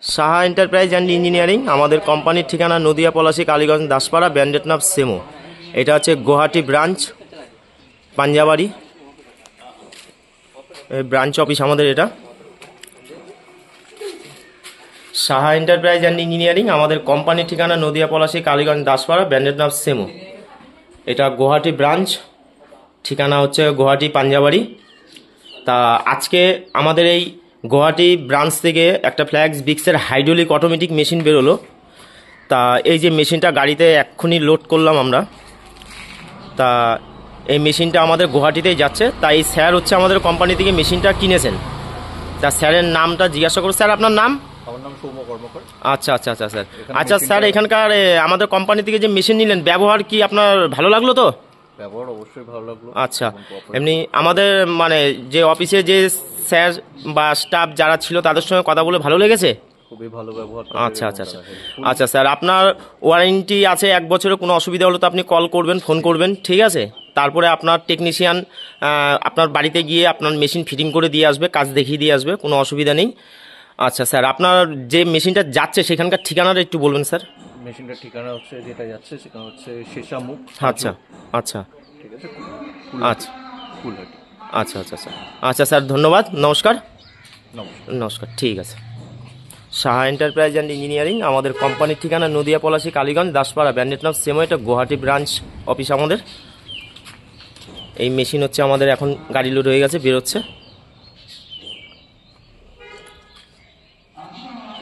Saha enterprise and engineering, আমাদের কোম্পানির ঠিকানা নদিয়া, পলাশী, কালীগঞ্জ, দাসপাড়া, ব্র্যান্ডেড নাম সেমো। এটা হচ্ছে গুয়াহাটি ব্রাঞ্চ, পাঞ্জাবাড়ি ব্রাঞ্চ অফিস আমাদের। এটা সাহা এন্টারপ্রাইজ অ্যান্ড ইঞ্জিনিয়ারিং, আমাদের কোম্পানির ঠিকানা নদিয়া, পলাশী, কালীগঞ্জ, দাসপাড়া, ব্র্যান্ডেড নাম সেমো। এটা গুয়াহাটি ব্রাঞ্চ, ঠিকানা হচ্ছে গুয়াহাটি পাঞ্জাবাড়ি। তা আজকে আমাদের এই গুয়াহাটি ব্রাঞ্চ থেকে একটা ফ্ল্যাক্স বিক্সের হাইড্রোলিক অটোমেটিক মেশিন বেরোলো। তা এই যে মেশিনটা গাড়িতে এক্ষুনি লোড করলাম আমরা। তা এই মেশিনটা আমাদের গুয়াহাটিতেই যাচ্ছে। তাই স্যার হচ্ছে আমাদের কোম্পানি থেকে মেশিনটা কিনেছেন। তা স্যারের নামটা জিজ্ঞাসা করুন। স্যার আপনার নাম? আমার নাম সৌম্য কর্মকার। আচ্ছা আচ্ছা আচ্ছা স্যার। আচ্ছা স্যার, এখানকার আমাদের কোম্পানি থেকে যে মেশিন নিলেন, ব্যবহার কি আপনার ভালো লাগলো? তো ব্যবহার অবশ্যই ভালো লাগলো। আচ্ছা, এমনি আমাদের মানে যে অফিসে যে স্যার বা স্টাফ যারা ছিল তাদের সঙ্গে কথা বলে ভালো লেগেছে? খুবই ভালো ব্যবহার। আচ্ছা আচ্ছা আচ্ছা আচ্ছা স্যার, আপনার ওয়ারেন্টি আছে 1 বছরের। কোনো অসুবিধা হলে তো আপনি কল করবেন, ফোন করবেন, ঠিক আছে? তারপরে আপনার টেকনিশিয়ান আপনার বাড়িতে গিয়ে আপনার মেশিন ফিটিং করে দিয়ে আসবে, কাজ দেখিয়ে দিয়ে আসবে, কোনো অসুবিধা নেই। আচ্ছা স্যার, আপনার যে মেশিনটা যাচ্ছে সেখানকার ঠিকানাটা একটু বলবেন স্যার। মেশিনটার ঠিকানা হচ্ছে, যেটা যাচ্ছে সেটা হচ্ছে শেষামুখ। আচ্ছা আচ্ছা, ঠিক আছে। আচ্ছা ফুলহাটি। আচ্ছা আচ্ছা আচ্ছা আচ্ছা স্যার, ধন্যবাদ, নমস্কার। নমস্কার। নমস্কার, ঠিক আছে। সাহা এন্টারপ্রাইজ অ্যান্ড ইঞ্জিনিয়ারিং, আমাদের কোম্পানির ঠিকানা নদিয়া, পলাশী, কালীগঞ্জ, দাসপাড়া, ব্র্যান্ডেড নাম সেমো। এটা গুয়াহাটি ব্রাঞ্চ অফিস আমাদের। এই মেশিন হচ্ছে আমাদের এখন গাড়ি লোড হয়ে গেছে, বেরোচ্ছে।